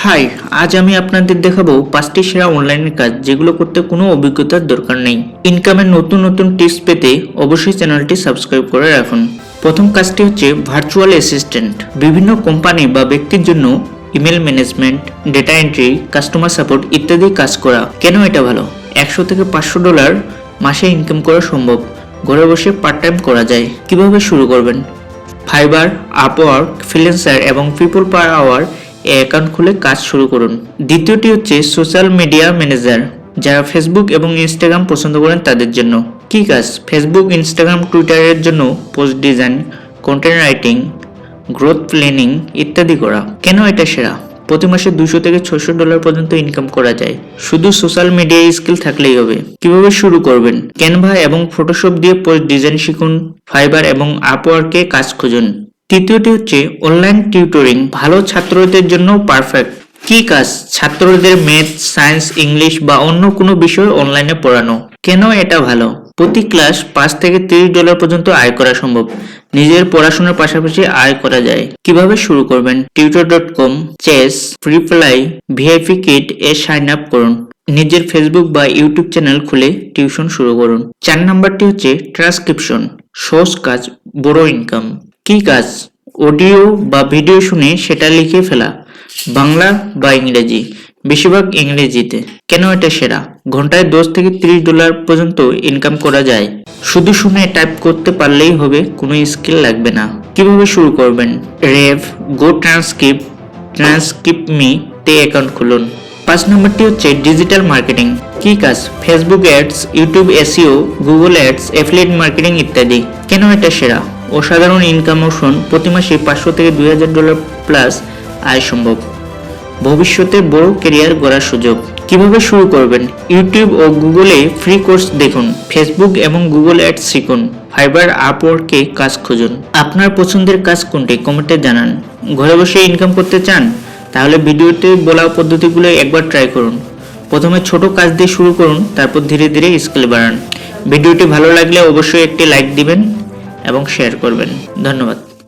High, আজ আমি আপনাদের দেখাবো 5টি সেরা অনলাইনের কাজ যেগুলো করতে কোনো অভিজ্ঞতার দরকার নেই। ইনকামের নতুন নতুন টিপস পেতে অবশ্যই চ্যানেলটি সাবস্ক্রাইব করে রাখুন। প্রথম কাজটি হচ্ছে ভার্চুয়াল অ্যাসিস্ট্যান্ট। বিভিন্ন কোম্পানি বা ব্যক্তির জন্য email management, data entry, customer support ইত্যাদি কাজ করা। কেন এটা ভালো? $100 থেকে $500 মাসে ইনকাম করা সম্ভব। ঘরে বসে পার্ট টাইম করা যায়। কিভাবে শুরু করবেন? ফাইবার, আপওয়ার্ক, ফ্রিল্যান্সার এবং পিপল পার আওয়ার অ্যাকাউন্ট খুলে কাজ শুরু করুন। দ্বিতীয়টি হচ্ছে সোশ্যাল মিডিয়া ম্যানেজার, যারা ফেসবুক এবং ইনস্টাগ্রাম পছন্দ করেন তাদের জন্য। কি কাজ? ফেসবুক, ইনস্টাগ্রাম, টুইটারের জন্য post design, content writing, growth planning ইত্যাদি করা। কেন এটা সেরা? প্রতি মাসে $200 থেকে $600 পর্যন্ত ইনকাম করা যায়। শুধু সোশ্যাল মিডিয়া স্কিল থাকলেই হবে। কিভাবে শুরু করবেন? ক্যানভা এবং ফটোশপ দিয়ে পোস্ট ডিজাইন শিখুন। ফাইবার এবং আপওয়ার্কে কাজ খুঁজুন। তৃতীয়টি হচ্ছে অনলাইন টিউটরিং, ভালো ছাত্রদের জন্য পারফেক্ট। কি কাজ? ছাত্রদের ম্যাথ, সায়েন্স, ইংলিশ বা অন্য কোনো বিষয় অনলাইনে পড়ানো। কেন এটা ভালো? প্রতি ক্লাস $5 থেকে $30 পর্যন্ত আয় করা সম্ভব। নিজের পড়াশোনার পাশাপাশি আয় করা যায়। কিভাবে শুরু করবেন? tutor.com, চেস, ফ্রিপ্লাই, ভিআইপি কিট এ সাইন আপ করুন। নিজের ফেসবুক বা ইউটিউব চ্যানেল খুলে টিউশন শুরু করুন। 4 নাম্বারটি হচ্ছে ট্রান্সক্রিপশন, সহজ কাজ, বড় ইনকাম। কি কাজ? অডিও বা ভিডিও শুনে সেটা লিখে ফেলা, বাংলা বা ইংরেজি, বেশিরভাগ ইংরেজিতে। কেন এটা সেরা? ঘন্টায় $10 থেকে $30 পর্যন্ত ইনকাম করা যায়। শুধু শুনে টাইপ করতে পারলেই হবে, কোনো স্কিল লাগবে না। কিভাবে শুরু করবেন? রেভ, গো ট্রান্সক্রিপ্ট মি তে অ্যাকাউন্ট খুলুন। 5 নম্বরটি হচ্ছে ডিজিটাল মার্কেটিং। কি কাজ? Facebook ads, YouTube SEO, Google ads, affiliate marketing ইত্যাদি। কেন এটা সেরা? অসাধারণ ইনকাম অপশন, প্রতি মাসে $500 থেকে $2000 প্লাস আয় সম্ভব। ভবিষ্যতে বড় ক্যারিয়ার গড়ার সুযোগ। কিভাবে শুরু করবেন? ইউটিউব ও গুগলে ফ্রি কোর্স দেখুন। ফেসবুক এবং গুগল অ্যাডস শিখুন। ফাইবার, আপওয়ার্কে কাজ খুঁজুন। আপনার পছন্দের কাজ কোনটি? কমেন্টে জানান। ঘরে বসে ইনকাম করতে চান? তাহলে ভিডিওতে বলা পদ্ধতিগুলো একবার ট্রাই করুন। প্রথমে ছোট কাজ দিয়ে শুরু করুন, তারপর ধীরে ধীরে স্কিল বাড়ান। ভিডিওটি ভালো লাগলে অবশ্যই একটি লাইক দিবেন এবং শেয়ার করবেন। ধন্যবাদ।